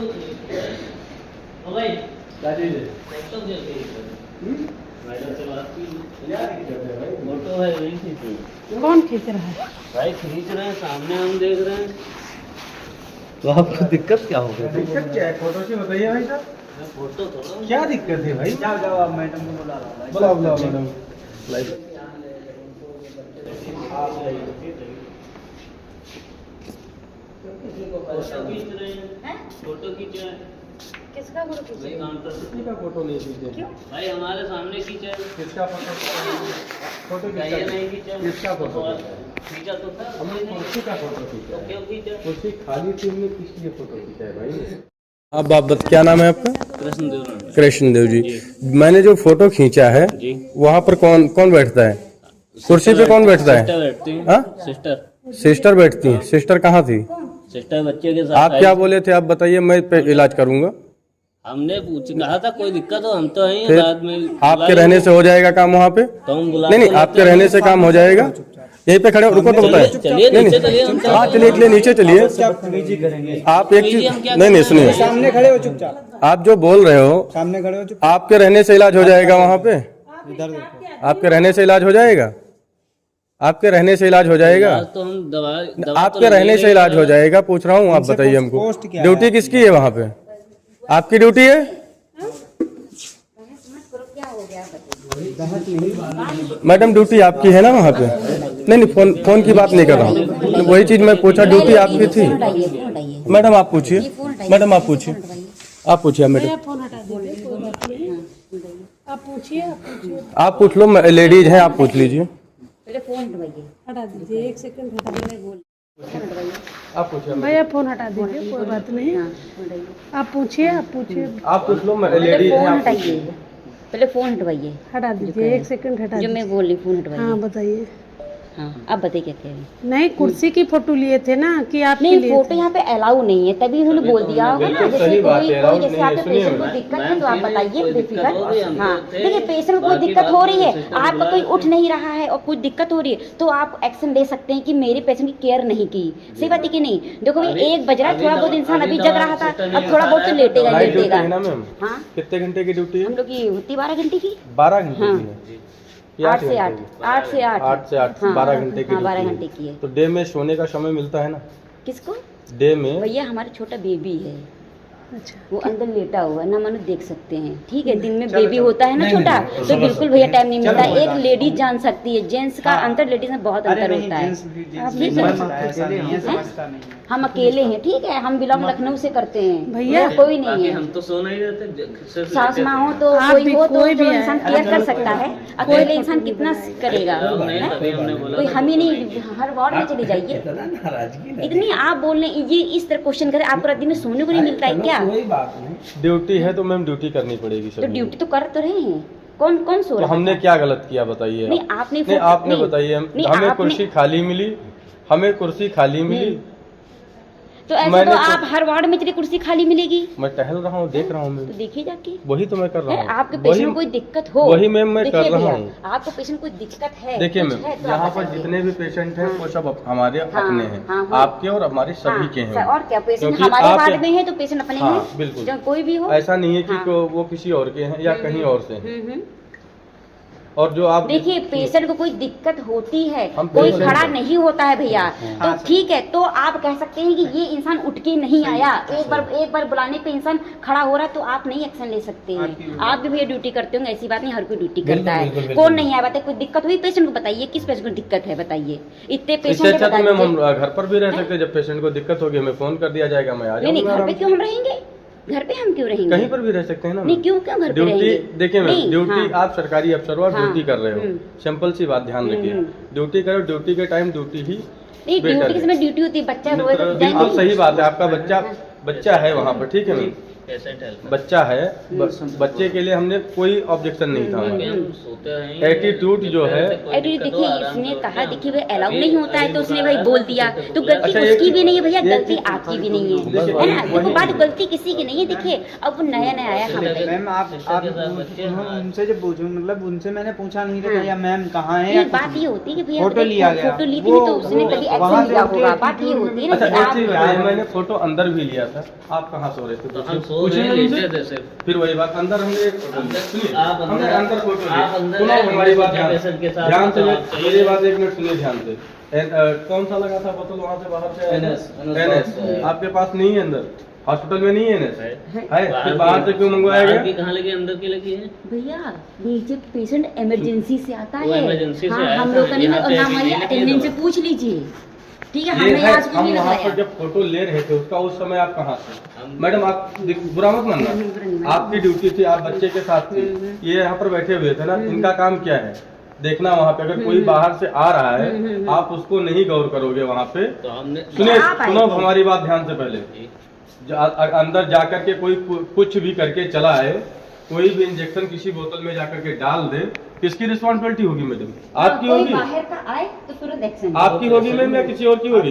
ओ भाई क्या चीज है? फोटो क्यों खींच मैडम से बात की क्या दिक्कत है भाई? फोटो है नहीं खींची कौन खींच रहा है? भाई खींच रहे हैं सामने हम देख रहे हैं तो आपको दिक्कत क्या हो गई? दिक्कत क्या है? फोटो से बताइए भाई साहब। फोटो थोड़ा क्या दिक्कत है भाई? जाओ जाओ आप मैडम को बुला रहा हूँ। बुलाओ बुलाओ मैडम। लाइव फोटो खींच रहे हैं फोटो खींच रहे हैं किसका फोटो खींच भाई रहे हैं? काउंटर से किसी का फोटो नहीं खींचे। क्यों? भाई हमारे सामने खींचा है किसका फोटो? फोटो क्या ये नहीं खींचा किसका फोटो? खींचा तो था हमने कुर्सी का फोटो खींचा तो है। क्यों खींचा कुर्सी खाली थी, हमने किस लिए फोटो खींचा है भाई? अब आप क्या नाम है आपका? कृष्णदेव कृष्णदेव जी। मैंने जो फोटो खींचा है जी वहाँ पर कौन कौन बैठता है? कुर्सी पे कौन बैठता है? सिस्टर बैठती हैं हाँ? सिस्टर सिस्टर बैठती हैं। सिस्टर कहाँ थी? सिस्टर बच्चे के साथ आप आई। क्या बोले थे? आप बताइए, मैं पे इलाज करूंगा। हमने कहा था कोई दिक्कत हो हम तो हैं फिर बाद में आपके रहने से हो जाएगा काम वहाँ पे? तो हम बुला नहीं नहीं, तो आपके लेते रहने हैं। से काम हो जाएगा। यहीं पे खड़े हो, रुको तो बताए। चलिए नहीं नीचे नहीं, चलिए हम हाँ चलिए चलिए नीचे चलिए। बदतमीजी करेंगे। आप एक चीज नहीं नहीं सुनिए, सामने खड़े हो चुपचाप। आप जो बोल रहे हो सामने खड़े हो चुप। आपके रहने से इलाज हो जाएगा वहाँ पे? इधर देखो। आपके रहने से इलाज हो जाएगा? आपके रहने से इलाज हो जाएगा? इलाज तो हम दवा आपके रहने से इलाज हो जाएगा, पूछ रहा हूँ। आप बताइए हमको, पोस्ट क्या है? ड्यूटी किसकी है वहाँ पे? आपकी ड्यूटी है? मैडम ड्यूटी आपकी है ना वहाँ पे? नहीं नहीं, फोन की बात नहीं कर रहा हूँ, वही चीज मैं पूछा, ड्यूटी आपकी थी। मैडम आप पूछिए, मैडम आप पूछिए, आप पूछिए मैडम। फोन हटा दीजिए, कोई बात नहीं। आप पूछिए, आप पूछिए, आप पूछ लो, लेडीज हैं, आप पूछ लीजिए। हटा दीजिए, एक सेकंड हटा दीजिए। आप पूछिए भैया फोन हटा दीजिए, कोई बात नहीं। आप पूछिए, आप पूछिए, आप पूछ लो, लेडीज हैं, आप पूछिए। पहले फोन हटवाइए हटा दीजिए, एक सेकंड हटा जो दीजिए। मैं बोल रही फोन हटवाइए। हाँ बताइए। हाँ अब बताइए क्या कह रही हैं? नहीं, कुर्सी की फोटो लिए थे ना कि आपके नहीं लिए फोटो थे? यहाँ पे अलाउ नहीं है, तभी उन्होंने बोल दिया होगा ना। बिल्कुल जैसे सही बात कोई है, allowed जैसे नहीं है, आपके सुनिए पेशेंट को मैम। दिक्कत है तो आप बताइए कोई दिक्कत हो रही है, बेफिक्र। हम हाँ बोलते हैं। देखिए पेशेंट को कोई बाकी दिक्कत बात हो रही है, सिस्टम आपका बुला कोई लेते उठ नहीं रहा है और कुछ दिक्कत हो रही है तो आप एक्शन ले सकते हैं कि मेरे पेशेंट की केयर नहीं की। सही बात है कि नहीं? देखो भाई 1 बज रहा है, थोड़ा बहुत इंसान अभी जग रहा था, अब थोड़ा बहुत तो लेटेगा नाइट ड्यूटी लेटेगा। है ना मैम? हाँ कितने घंटे की ड्यूटी हम है? लोग की होती 12 घंटे की। 12 घंटे हाँ। की है? या 8 से 8 8 से 8 8 से 8 हाँ, 12 घंटे की हाँ 12 ड्यूटी घंटे है। की है। तो डे में सोने का समय मिलता है ना? किसको? डे में भैया हमारा छोटा बेबी है, अच्छा, वो अंदर लेटा हुआ है ना, मानो देख सकते हैं। ठीक है, दिन में बेबी होता है ना छोटा, तो बिल्कुल भैया टाइम नहीं मिलता। एक लेडीज जान सकती है, जेंट्स का अंतर लेडीज में बहुत अंतर होता है। हम अकेले हैं, ठीक है, हम बिलोंग लखनऊ से करते हैं भैया, और कोई नहीं बाकी है। हम तो सो नहीं रहते सिर्फ सास लेटे माँ थे। हो तो आप कोई भी, हो तो कोई भी जो है। इंसान केयर कर सकता है, अकेले इंसान कितना करेगा? नहीं, हैं? तभी हमने बोला कोई था। हम ही नहीं, हर वार्ड में चली जाइए। इतनी आप बोल रहे हैं, ये इस तरह क्वेश्चन करें, आपको रात दिन में सोने को नहीं मिलता है क्या? ड्यूटी है तो मैम ड्यूटी करनी पड़ेगी तो सभी। ड्यूटी तो कर तो रहे हैं, कौन कौन सो तो रहा है? हमने क्या गलत किया बताइए? नहीं आप? आपने नहीं आपने नहीं, बताइए, नहीं, हमें आपने- कुर्सी खाली मिली, हमें कुर्सी खाली मिली। तो ऐसे मैंने तो तो- आप हर वार्ड में चली कुर्सी खाली मिलेगी, मैं टहल रहा हूँ, देख रहा हूँ तो मैं, देखिए जाके। वही तो मैं कर रहा है, हूँ। आपके पेशेंट को कोई दिक्कत हो, वही मैम मैं देखिए कर रहा भैया, हूँ। आपको पेशेंट कोई दिक्कत है, देखिए कुछ मैम, है तो आप यहाँ पर बताइए। जितने भी पेशेंट हैं वो सब हमारे हाँ, अपने हैं, हाँ, हाँ। आपके और हमारे सभी के हैं। और क्या पेशेंट क्योंकि हमारे आप- वार्ड में है तो पेशेंट अपने हाँ, हैं, बिल्कुल। जो कोई भी हो। ऐसा नहीं है कि हाँ। वो किसी और के हैं या कहीं और से हैं। हम्म। और जो आप देखिए पेशेंट को कोई दिक्कत होती है, हम कोई पेशेंट खड़ा हैं। नहीं होता है भैया, तो ठीक है, तो आप कह सकते हैं कि ये इंसान उठ के नहीं आया, एक बार बुलाने पे इंसान खड़ा हो रहा है तो आप नहीं एक्शन ले सकते हैं। आप भी भैया ड्यूटी करते होंगे, ऐसी बात नहीं, हर कोई ड्यूटी करता है। कौन नहीं आया बताइए? कोई दिक्कत हुई पेशेंट को बताइए, किस पेशेंट को दिक्कत है बताइए? इतने इससे पेशेंट अच्छा तो मैम हम घर पर भी रह सकते हैं। जब पेशेंट को दिक्कत होगी हमें फोन कर दिया जाएगा, मैं आ नहीं नहीं, घर पे जाऊंगा। क्यों हम रहेंगे? घर पे हम क्यों रहेंगे? कहीं पर भी रह सकते हैं ना नहीं, मैम। क्यों घर पे ड्यूटी रहेंगे? देखिए मैम, नहीं, ड्यूटी हाँ। आप सरकारी अफसर हो और हाँ, ड्यूटी कर रहे हो, सिंपल सी बात ध्यान रखिए। ड्यूटी करो, ड्यूटी के टाइम ड्यूटी ही नहीं, बेटर ड्यूटी के है। समय ड्यूटी होती है, बच्चा रोए तो बिल्कुल जाएंगे। सही बात है, आपका बच्चा है वहाँ पर, ठीक है मैम, पेशेंट हेल्प बच्चा है, बच्चे के लिए हमने कोई ऑब्जेक्शन नहीं था हमारा। हम सोते हैं एटीट्यूड जो है, एटीट्यूड देखिए, इसने कहा देखिए भाई अलाउ नहीं होता है तो उसने भाई बोल दिया, तो गलती अच्छा, उसकी एक- भी नहीं है भैया, एक- गलती आपकी भी नहीं है, देखिए, है ना? देखो वही- बात गलती किसी की नहीं है। देखिए अब वो नया नया आया, हाँ बताइए। मैम आप उनसे जब पूछो, मतलब उनसे मैंने पूछा नहीं था या मैम कहाँ है, नहीं, या कुछ बात ये होती है कि भैया फोटो लिया गया, फोटो ली भी नहीं तो उसने कभी वहाँ एक्शन से लिया उठे, होगा। बात ये होती है ना अच्छा कि एक आप चीज बताइए, मैंने फोटो अंदर भी लिया था, आप कहाँ सो रहे थे? तो हम सो पूछिए रहे ना हैं, उनसे। लेटे थे सिर्फ। फिर वही बात, अंदर हमने एक सुनिए, आप अंदर- हमने अंदर फोटो ली। आप अंदर सुनो हैं, हमारी बात बच्चे पेशेंट के साथ ध्यान से, तो आप चाहिए। मेरी बात एक मिनट सुनिए ध्यान से। कौन सा लगा था बोतल वहाँ से बाहर से? NS आपके पास नहीं है, अंदर हॉस्पिटल में नहीं है NS है, फिर बाहर से क्यों मंगवाया बाहर गया? की कहाँ लगी, अंदर की लगी है? भैया नीचे पेशेंट इमरजेंसी से आता वो है। इमरजेंसी से हाँ, आया हम था, लोग का नहीं, यहाँ पे और अभी हमारी नहीं लगी अटेंडेंस से दवा। पूछ लीजिए, ठीक है? ये हमने है, आज क्यों हम नहीं वहाँ पर लगाया? जब फोटो ले रहे थे उसका, उस समय आप कहाँ थे? हम- मैडम आप बुरा मत मानना, आपकी ड्यूटी थी, आप बच्चे के साथ थे, ये यहाँ पर बैठे हुए थे ना, इनका काम क्या है? देखना वहाँ पे अगर कोई बाहर से आ रहा है, आप उसको नहीं गौर करोगे वहाँ पे। तो हमने सुनिए, आप आए सुनो थे। हमारी बात ध्यान से पहले। अंदर जाकर के कोई कुछ भी करके चला है, कोई भी इंजेक्शन किसी बोतल में जाकर के डाल दे, किसकी रिस्पॉन्सिबिलिटी होगी मैडम? आपकी कोई होगी? बाहर का आए तो तुरंत एक्शन। आपकी होगी मैम या किसी और की होगी?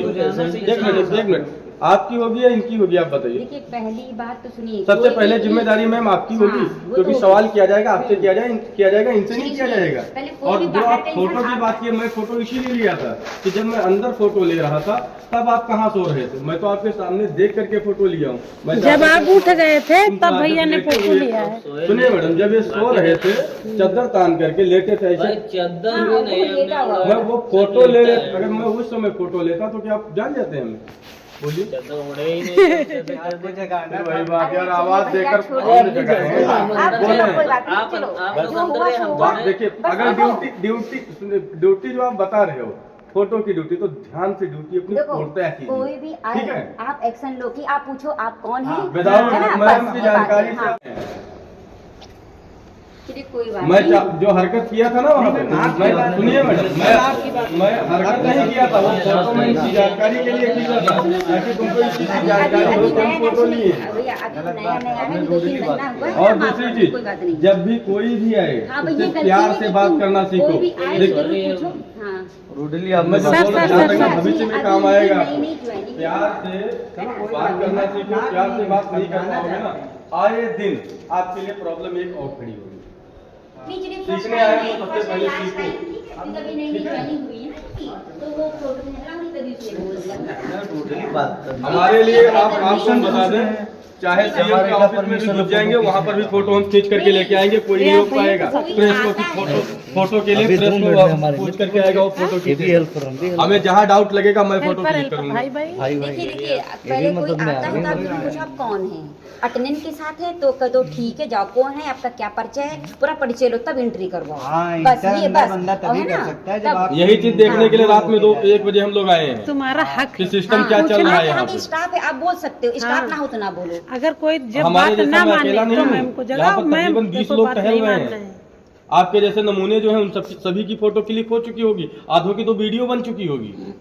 एक मिनट, आपकी होगी या इनकी होगी, आप बताइए। देखिए पहली बात तो सुनिए, सबसे कोई पहले भी- जिम्मेदारी मैम आपकी हाँ, होगी, वो क्योंकि तो सवाल होगी। किया जाएगा, आपसे किया जाएगा, इनसे नहीं किया जाएगा। पहले कोई और भी जो बाहर आप का फोटो इंसान की बात की, मैं फोटो इसीलिए लिया था कि जब मैं अंदर फोटो ले रहा था तब आप कहाँ सो रहे थे? मैं तो आपके सामने देख करके फोटो लिया हूँ। मैं जब चाहता आप था उठ गए थे तुम तब तो भैया ने लेटे फोटो हुए- लिया है। सुनिए मैडम, जब ये सो रहे थे चादर तान करके लेटे थे भाई ऐसे, चद्दर हाँ, भी वो नहीं लेटा हमने हुआ। मैं वो फोटो ले लेटा है। अगर मैं उस समय फोटो लेता तो क्या आप जान जाते हैं हमें? बोलिए। चद्दर उड़े ही नहीं। फिर वही बात यार, आवाज भैया, देकर छोड़ो। कौन जगह है? आप बोले चलो, हैं। कोई बात नहीं, आप- चलो। आप जो लोग हुआ अंदर हैं, सो हम हुआ। बाहर देखिए, बस अगर देखो, ड्यूटी जो आप बता रहे हो, फोटो की ड्यूटी, तो ध्यान से ड्यूटी अपनी देखो पूर्णतः कीजिए। कोई भी ठीक आए है? आप एक्शन लो कि आप पूछो आप कौन है, विदाउट है ना? मैडम बस की ये बात है, जानकारी हाँ। से चलिए कोई बात मैं नहीं। जो हरकत किया था ना वहाँ पे, मैं सुनिए मैडम, मैं हरकत नहीं किया था, वो फोटो में इसी जानकारी के लिए किया था ताकि तुमको इसी की जानकारी हो, अभी तुम नया फोटो नया लिए। भैया, अभी तो नया नया है, 2-3 महीना हुआ है, और माफ दूसरी करना, चीज, कोई बात नहीं। जब भी कोई भी आए हाँ भैया, उससे गलती प्यार है से कि बात तुम- करना सीखो। कोई भी आए देखो, जरूर पूछो, हाँ। मैं जो बोल रहा हूँ, ध्यान रखना, भविष्य में काम अभी आएगा। नई नई ज्वाइनिंग प्यार से बात करना सीखो, प्यार से बात नहीं कर पाओगे ना, आए दिन आपके लिए प्रॉब्लम एक और खड़ी होगी। सीखने आए तो सबसे पहले सीखो। कभी नई नई ज्वाइनिंग हुई है ना, तो वो फोटो में हटा नहीं, तभी उसने बोल दिया। हमारे लिए आप ऑप्शन बता दें, चाहे सीएम के ऑफिस में भी घुस जाएंगे, वहाँ पर भी फोटो हम खींच करके लेके आएंगे, कोई नहीं रोक पाएगा। प्रेस को फोटो के लिए प्रेस को पूछ करके आएगा, वो फोटो खींचेगा। हमें जहाँ डाउट लगेगा मैं फोटो क्लिक करूंगा। भाई भाई देखिए देखिए, पहले कोई आता है तो आप जरूर पूछो आप कौन है, अटेंडेंट के साथ है तो कह दो ठीक है, जाओ कौन है, आपका क्या परिचय है, पूरा परिचय लो तब एंट्री करवाओ। हाँ, बस इंटर ये अंदर बस बंदा और तभी है कर ना, सकता है जब तब- आप यही चीज देखने के लिए रात में 1 बजे हम लोग आए हैं। तुम्हारा हक कि है। सिस्टम हाँ, क्या चल रहा है यहाँ यहाँ पे पे। स्टाफ है, आप बोल सकते हो, स्टाफ हाँ। ना हो तो ना बोलो। अगर कोई जब हमारे बात जैसा ना मैं माने अकेला तो नहीं मैम हूँ, को यहाँ जगाओ, पर मैम तकरीबन 20 देखो लोग बात टहल नहीं रहे मानना हैं। है। आपके जैसे नमूने जो है उन सभी की फोटो क्लिक हो चुकी होगी, आधों की तो वीडियो बन चुकी होगी।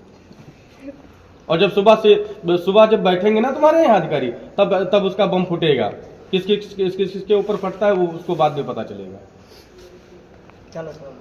और जब सुबह जब बैठेंगे ना तुम्हारे यहाँ अधिकारी, तब उसका बम फूटेगा। किसके ऊपर फटता है वो उसको बाद में पता चलेगा। चलो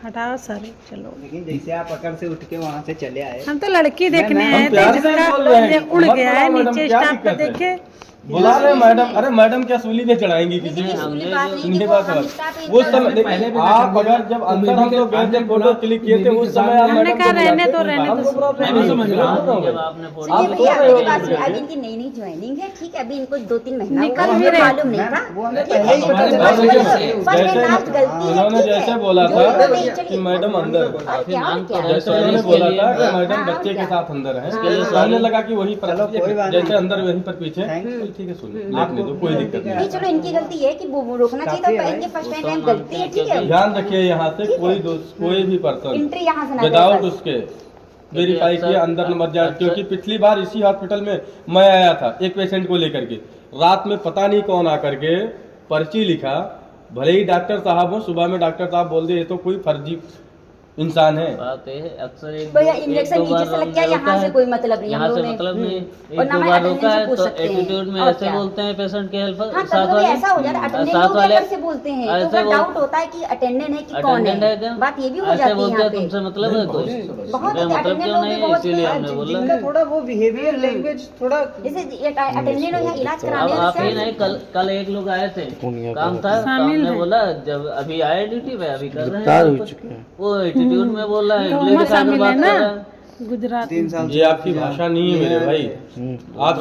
हटाओ सर, चलो। लेकिन जैसे आप अकड़ से उठ के वहाँ से चले आए, हम तो लड़की देखने हम आए थे, प्यार से जिसका बोल रहे हैं। ये उड़ मत गया है बुलाओ मैडम, नीचे, क्या स्टाफ पे दिक्कत है? देखे। बुला रहे मैडम, अरे मैडम क्या सूली पे चढ़ाएंगी किसी नहीं, को? सुनी बात नहीं, सुनिए देखो, बात हम बात। स्टाफ एक उस तरह समय से- देखिए, आप अगर जब अंदर हम लोग गए थे फोटो क्लिक किए थे, उस समय आप हमने मैडम कहा को रहने बुलाते, दो, रहने हमको दो। प्रॉब्लम मैं नहीं भी समझ समझ रहा रहा हूँ। हूँ जब आपने फोटो सुनिए आप भैया, तो रहे मेरी हो बात सुनिए, मुझे। अभी इनकी नई नई ज्वाइनिंग है, ठीक है, अभी इनको 2-3 महीना निकल हुआ, भी हमें रहे। मालूम नहीं था। वो हमें ठीक है, पहले ही पता चला। बस जैसे first time गलती है, उन्होंने ठीक है। जैसे बोला जो था उन्होंने कि चलिए- मैडम अंदर, और क्या, और क्या? जैसे उन्होंने बोला था कि मैडम हाँ, बच्चे के क्या? साथ अंदर है, हाँ। सामने लगा कि वही पर चलो, कोई बात जैसे नहीं। अंदर वहीं पर पीछे। Thank you। ठीक है, सुनिए, लेटने दो, कोई दिक्कत नहीं। नहीं, चलो इनकी गलती है कि वो रोकना चाहिए था, काफी है इनके फर्स्ट भाई। टाइम गलती है, ठीक है। ध्यान रखिए, यहाँ से कोई भी पर्सन एंट्री यहाँ से ना विदाउट करे, उसके वेरीफाई किए अंदर न मत जाए। क्योंकि पिछली बार इसी हॉस्पिटल में मैं आया था एक पेशेंट को लेकर के, रात में पता नहीं कौन आकर के पर्ची लिखा, भले ही डॉक्टर साहब हो, सुबह में डॉक्टर साहब बोल दे ये तो कोई फर्जी इंसान है। बात ये है, अक्सर एक भैया दो- इंजेक्शन एक दो नीचे बार से लग गया, रोका यहाँ से है। कोई मतलब नहीं, हम यहाँ से लोगों ने- मतलब नहीं, और एक ना दो मैं बार attendance रोका से है पूछ तो सकते हैं। एटीट्यूड में और ऐसे क्या? बोलते हैं पेशेंट के हेल्प हाँ, कभी कभी ऐसा हो जाता है, अटेंडेंट साथ लोग वाले लेकर से बोलते हैं, तो ऐसे फिर बोल- डाउट होता है कि अटेंडेंट है कि कौन अटेंडेंट है क्या? है, बात ये भी हो ऐसे जाती है बोलते यहाँ हैं पे। तुमसे मतलब है कोई बहुत क्या मतलब attendant क्यों लोग भी नहीं, बहुत इसीलिए हैं, हमने बोला। जिनका थोड़ा वो बिहेवियर लैंग्वेज थोड़ा जैसे अटेंडेंट हो या इलाज अब कराने आप ही से नहीं, कल एक लोग आए थे, काम था, तो शामिल हमने हैं। बोला जब अभी आए ड्यूटी पे, अभी कर रहे हैं, वो एटीट्यूड में बोल रहा है, तो इंग्लिश वहाँ दिखा कर शामिल बात है कर ना? रहा है। गुजरात 3 साल ये आपकी भाषा नहीं है मेरे भाई। आप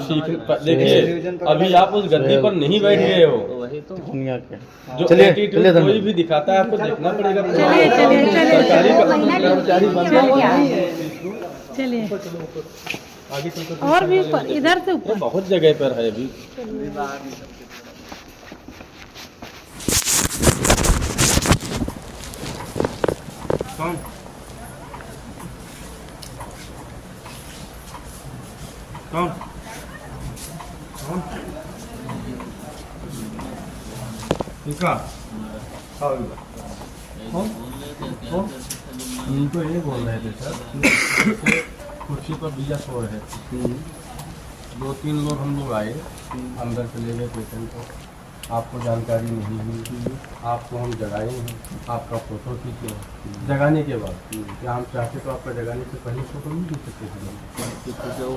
देखिए अभी आप उस गद्दी पर नहीं बैठ गए हो। वही तो जो एटीट्यूड कोई भी दिखाता है आपको देखना पड़ेगा। सरकारी कर्मचारी चलिए आगे चलकर और भी इधर से ऊपर बहुत जगह पर है अभी। कौन कौन कौन इसका कौन कौन इनको ये बोल रहे थे सर कुर्सी पर बिया सो रहे थे। 2-3 लोग हम लोग आए अंदर चले गए पेशेंट को। आपको जानकारी नहीं मिलती, आपको हम जगाए हैं, आपका फोटो खींचे। जगाने के बाद क्या हम चाहते तो आपका जगाने से पहले फोटो नहीं खींच सकते थे।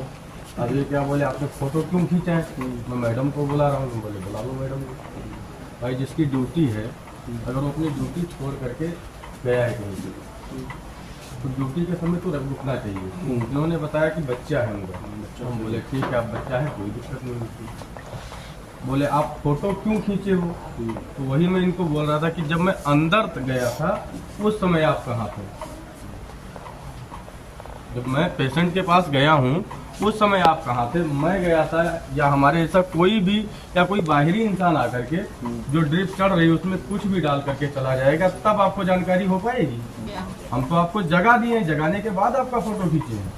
अब ये क्या बोले आपने फोटो क्यों खींचा है? मैं मैडम को बुला रहा हूँ। बोले बुला लो मैडम को। भाई जिसकी ड्यूटी है अगर वो अपनी ड्यूटी छोड़ करके गया है कहीं से तो ड्यूटी के समय तो रुकना चाहिए। उन्होंने बताया कि बच्चा है उनका। हम बोले ठीक है आप बच्चा है कोई दिक्कत नहीं होती। बोले आप फोटो क्यों खींचे हो? तो वही मैं इनको बोल रहा था कि जब मैं अंदर गया था उस समय आप कहाँ थे? जब मैं पेशेंट के पास गया हूँ उस समय आप कहाँ थे? मैं गया था या हमारे ऐसा कोई भी या कोई बाहरी इंसान आकर के जो ड्रिप चढ़ रही है उसमें कुछ भी डाल करके चला जाएगा तब आपको जानकारी हो पाएगी। हम तो आपको जगा दिए, जगाने के बाद आपका फोटो खींचे हैं।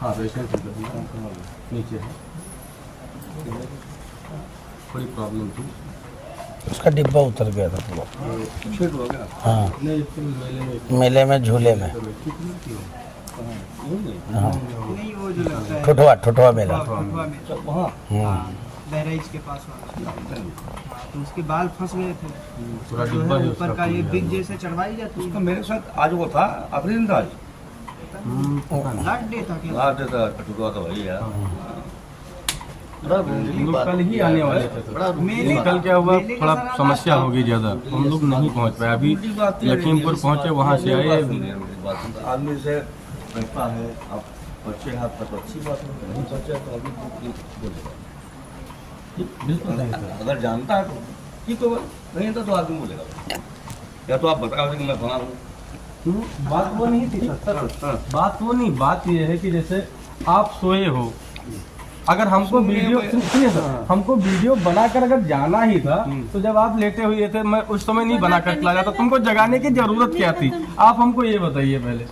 हाँ पेशेंट नीचे है, बड़ी प्रॉब्लम थी। उसका डिब्बा उतर गया था पूरा। हाँ नहीं मेले में झूले में। हाँ नहीं वो जो लगता है ठुठवा मेला। ठुठवा में बहराइच के पास वाला। तो उसके बाल फंस गए थे पूरा जो डिब्बा है ही ऊपर उसका का ये फूल बिग गया। जैसे चढ़वाई जाती है। मेरे साथ आज वो था आखिरी दिन था आज लाट डे था क्या? रात था टुकड़ा था भाई यार हम लोग कल ही आने वाले थे तो मेले कल क्या हुआ मेले का थोड़ा सारा समस्या रास्ता- हो गई ज़्यादा, हम लोग नहीं पहुंच पाए। अभी लखीमपुर पहुंचे, वहां से आए। आदमी से रहता है आप बच्चे हाथ तक अच्छी बात है, नहीं बच्चे तो अभी बोलेगा। बिल्कुल सही सर। अगर जानता है तो ठीक होगा, नहीं था तो आदमी बोलेगा। या तो आप बताओ कि मैं बना हूँ। बात वो नहीं थी सर, बात वो नहीं, बात ये है कि जैसे आप सोए हो, अगर हमको वीडियो सुनिए सर, हमको वीडियो बनाकर अगर जाना ही था तो जब आप लेटे हुए थे मैं उस समय नहीं बना कर चला जाता। तुमको जगाने की जरूरत क्या थी? आप हमको ये बताइए पहले।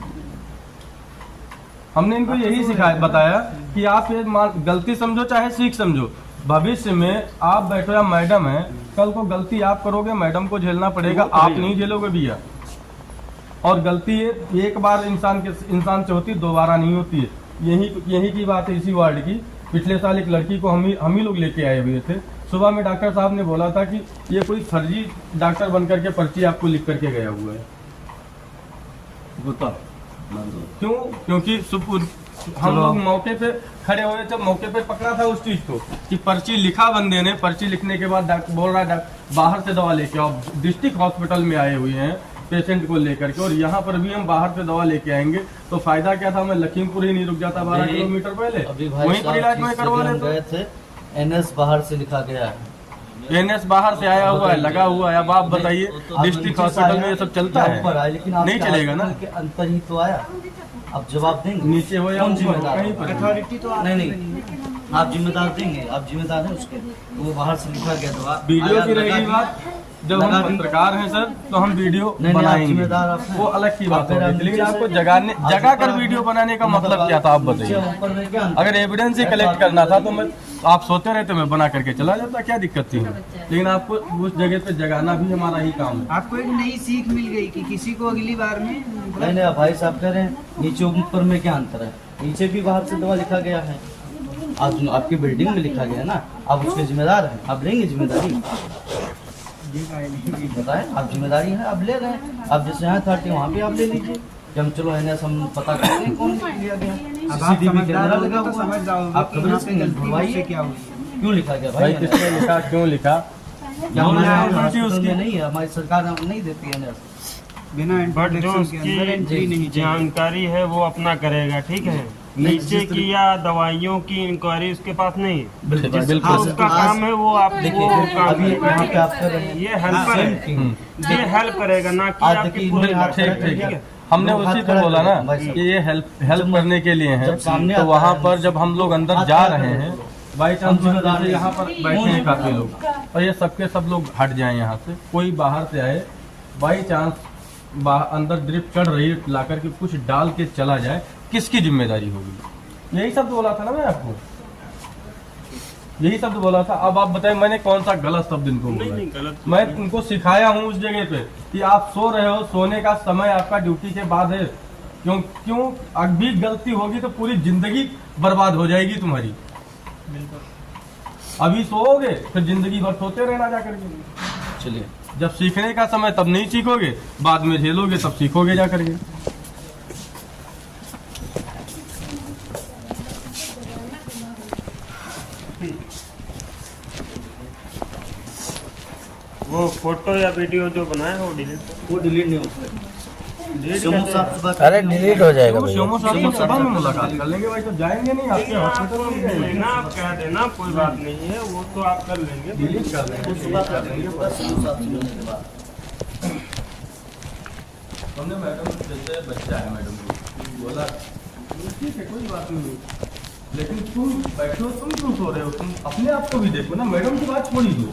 हमने इनको यही सिखाया बताया कि आप ये गलती समझो चाहे सीख समझो, भविष्य में आप बैठो या मैडम है, कल को गलती आप करोगे मैडम को झेलना पड़ेगा, आप नहीं झेलोगे भैया। और गलती एक बार इंसान से होती है, दोबारा नहीं होती है। यही की बात है इसी वार्ड की। पिछले साल एक लड़की को हम ही लोग लेके आए हुए थे। सुबह में डॉक्टर साहब ने बोला था कि ये कोई फर्जी डॉक्टर बन करके पर्ची आपको लिख करके गया हुआ है। क्यों? क्योंकि हम लोग मौके पे खड़े हुए थे, मौके पे पकड़ा था उस चीज को कि पर्ची लिखा बंदे ने। पर्ची लिखने के बाद बोल रहा है बाहर से दवा लेके आओ। डिस्ट्रिक्ट हॉस्पिटल में आए हुए हैं पेशेंट को लेकर के, और यहाँ पर भी हम बाहर से दवा लेके आएंगे तो फायदा क्या था? मैं लखीमपुर ही नहीं रुक जाता 12 किलोमीटर पहले, अभी भाई वहीं पर इलाज में साहब करवा हम गए लेते। थे, एनएस बाहर से लिखा गया है। एनएस बाहर से आया हुआ है, लगा हुआ है। अब आप बताइए डिस्ट्रिक्ट हॉस्पिटल में ये सब चलता है? ऊपर आया, लेकिन नहीं चलेगा ना। के अंतर ही तो आया। अब जवाब देंगे नीचे हो या कौन ऊपर हो, जिम्मेदार? कहीं पर अथॉरिटी तो नहीं आप जिम्मेदार देंगे, आप जिम्मेदार हैं उसके। वो बाहर से लिखा गया तो वीडियो की आया, रहेगी लगा बात। जब हम लगा दी। पत्रकार हैं सर तो हम वीडियो नहीं, आप बनाएंगे, जिम्मेदार आप हैं। वो अलग की बात आप फिर होगी। हम लेकिन नीचे आपको से- जगा कर वीडियो बनाने का मतलब क्या था आप बताइए? ऊपर में क्या अंतर? अगर एविडेंस ही कलेक्ट करना था तो मैं आप सोते रहते मैं बना करके चला जाता, क्या दिक्कत थी? लेकिन आपको उस जगह पे जगाना भी हमारा ही काम है। आपको एक नई सीख मिल गई कि किसी को अगली बार में नहीं भाई साहब कह रहे हैं नीचे ऊपर में क्या अंतर है? नीचे भी बाहर से दवा लिखा गया है, आपकी बिल्डिंग में लिखा गया है ना, आप उसके जिम्मेदार हैं, आप लेंगे जिम्मेदारी? बताएं, आप जिम्मेदारी है, आप ले रहे हैं। आप जैसे यहाँ अथॉरिटी वहाँ भी आप ले लीजिए कि हम चलो एनएस हम पता करते हैं कौन लिया गया। अब आप CCTV समझदार कैमरा होगे लगा तो हुआ समझ है। जाओगे आप कि खबर यहाँ से पे गलती ढूंढवाइए मुझसे क्या हुई। क्यों लिखा गया भाई भाई? किसने लिखा, क्यों लिखा? क्या हमारे ड्यूटी हॉस्पिटल उसकी में नहीं है, हमारी सरकार नहीं देती है एनएस। बिना बट जो इंट्रोडक्शन के अंदर एंट्री नहीं उसकी चाहिए। जानकारी है वो अपना करेगा, ठीक है। नीचे की या दवाइयों की इंक्वायरी उसके पास नहीं है। बिल्कुल तो बिल्कुल उसका काम है वो आप देखिए, वो काम अभी करेगा। यहाँ पे आप कर रहे हैं, ये हेल्पर है, ये हेल्प करेगा ना कि आज आपकी देखिए, पूरी इन्होंने हाथ ठीक खड़ा ठीक कर है। दिया। हमने लोग उसी हाथ पे खड़ा बोला कर ना दिया, भाई साहब। कि ये हेल्प करने के लिए है। जब सामने तो आता वहाँ है, पर जब हम लोग अंदर हाथ जा खड़ा रहे कर हैं, दिया। बाई चांस हम जिम्मेदार जैसे हैं। यहाँ पर बैठे हैं काफी लोग, और ये सबके सब लोग हट जाएं यहाँ से, कोई बाहर से आए, बाई चांस अंदर ड्रिप चढ़ रही है, ला करके कुछ डाल के चला जाए, किसकी जिम्मेदारी होगी? यही शब्द बोला था ना मैं आपको, यही शब्द बोला था। अब आप बताएं मैंने कौन सा गलत शब्द इनको बोला? नहीं, गलत मैं उनको सिखाया हूँ उस जगह पे कि आप सो रहे हो, सोने का समय आपका ड्यूटी के बाद है। क्यों अभी गलती होगी तो पूरी जिंदगी बर्बाद हो जाएगी तुम्हारी। अभी सोओगे फिर जिंदगी भर सोते रहना जा करके। चलिए, जब सीखने का समय तब नहीं सीखोगे, बाद में झेलोगे तब सीखोगे जा करके। वो फोटो या वीडियो जो बनाया है वो डिलीट वो डिलीट नहीं होता है। सोमू साहब से बात अरे डिलीट हो जाएगा भैया। श्योमो साहब से सुबह में मुलाकात कर लेंगे भाई, तो जाएंगे नहीं आपके हॉस्पिटल में जाएंगे। लेना, आप कह देना, कोई बात नहीं है, वो तो आप कर लेंगे। डिलीट कर लेंगे, सुबह कर देंगे, बस सोमू साहब से मिलने के बाद। हमने मैडम जैसे बच्चा है, मैडम को बोला ठीक है कोई बात नहीं, लेकिन तुम बैठो, तुम क्यों सो रहे हो? तुम अपने आप को भी देखो ना, मैडम की बात छोड़ी दो।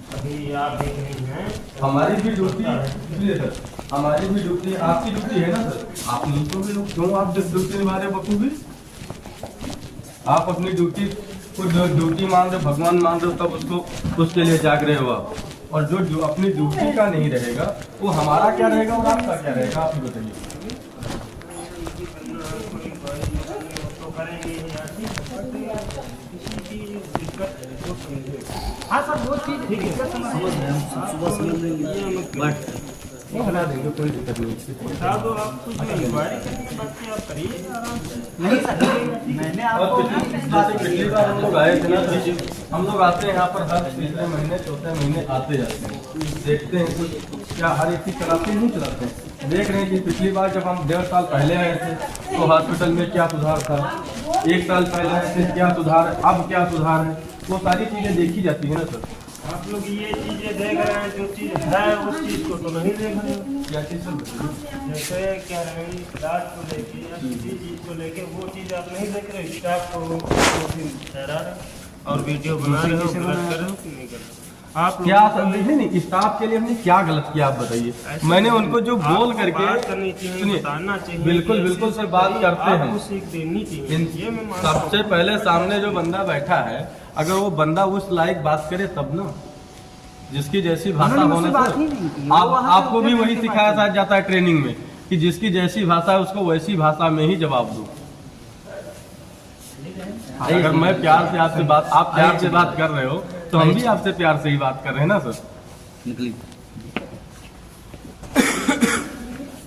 अभी आप देख रही हैं, हमारी भी ड्यूटी, सुनिए सर, हमारी भी ड्यूटी, आपकी ड्यूटी है ना सर। आप नहीं तो भी लोग क्यों आप ड्यूटी निभा रहे बखूबी? आप अपनी ड्यूटी को ड्यूटी मान रहे, भगवान मान रहे हो, तब उसको उसके लिए जाग रहे हो आप। और जो अपनी ड्यूटी का नहीं रहेगा वो हमारा क्या रहेगा और आपका क्या रहेगा, आप ही बताइए। तो करेंगे ही यार, किसी की दिक्कत को समझे। हाँ सर, वो चीज़ ठीक है, समझ रहे हैं हम, सुबह समझ लेंगे, बट बना देंगे, कोई दिक्कत नहीं। बता दो आप, कुछ इंक्वायरी करके बाकी आप करिए आराम से। नहीं सर, मैंने और आपको जैसे पिछली बार हम लोग आए थे ना, हम लोग आते हैं यहाँ पर हर तीसरे महीने चौथे महीने आते जाते हैं, देखते हैं कुछ क्या हर एक चीज चलाते नहीं चलाते हैं। देख रहे हैं कि पिछली बार जब हम 1.5 साल पहले आए थे तो हॉस्पिटल में क्या सुधार था, 1 साल पहले आए थे क्या सुधार है, अब क्या सुधार है, वो सारी चीजें देखी जाती है ना सर। आप लोग ये चीजें देख रहे हैं, जो चीज है उस चीज को तो नहीं देख रहे हो। क्या चीज सर? जैसे कह रहे हैं इलाज को लेके या किसी चीज को लेके, वो चीज आप नहीं देख रहे। स्टाफ को ठहरा रहे और वीडियो बना रहे हो, गलत कर रहे हो कि नहीं कर रहे हो? आप क्या सर? नहीं, स्टाफ के लिए हमने क्या गलत किया आप बताइए। मैंने उनको जो बोल करके बात करनी चाहिए, सुनिए, बताना चाहिए। बिल्कुल बिल्कुल सर, बात करते हैं। आपको सीख देनी चाहिए, ये मैं मानता हूं। सबसे पहले सामने जो बंदा बैठा है, अगर वो बंदा उस लायक बात करे तब ना, जिसकी जैसी भाषा उन्होंने होने मुझसे बात ही नहीं की। वो वहाँ से आपको भी होकर वही करके सिखाया बात जाता है ट्रेनिंग में कि जिसकी जैसी भाषा है उसको वैसी भाषा में ही जवाब दो। अगर मैं प्यार से आपसे बात, आप प्यार से बात कर रहे हो तो हम भी आपसे प्यार से ही बात कर रहे हैं ना सर। निकली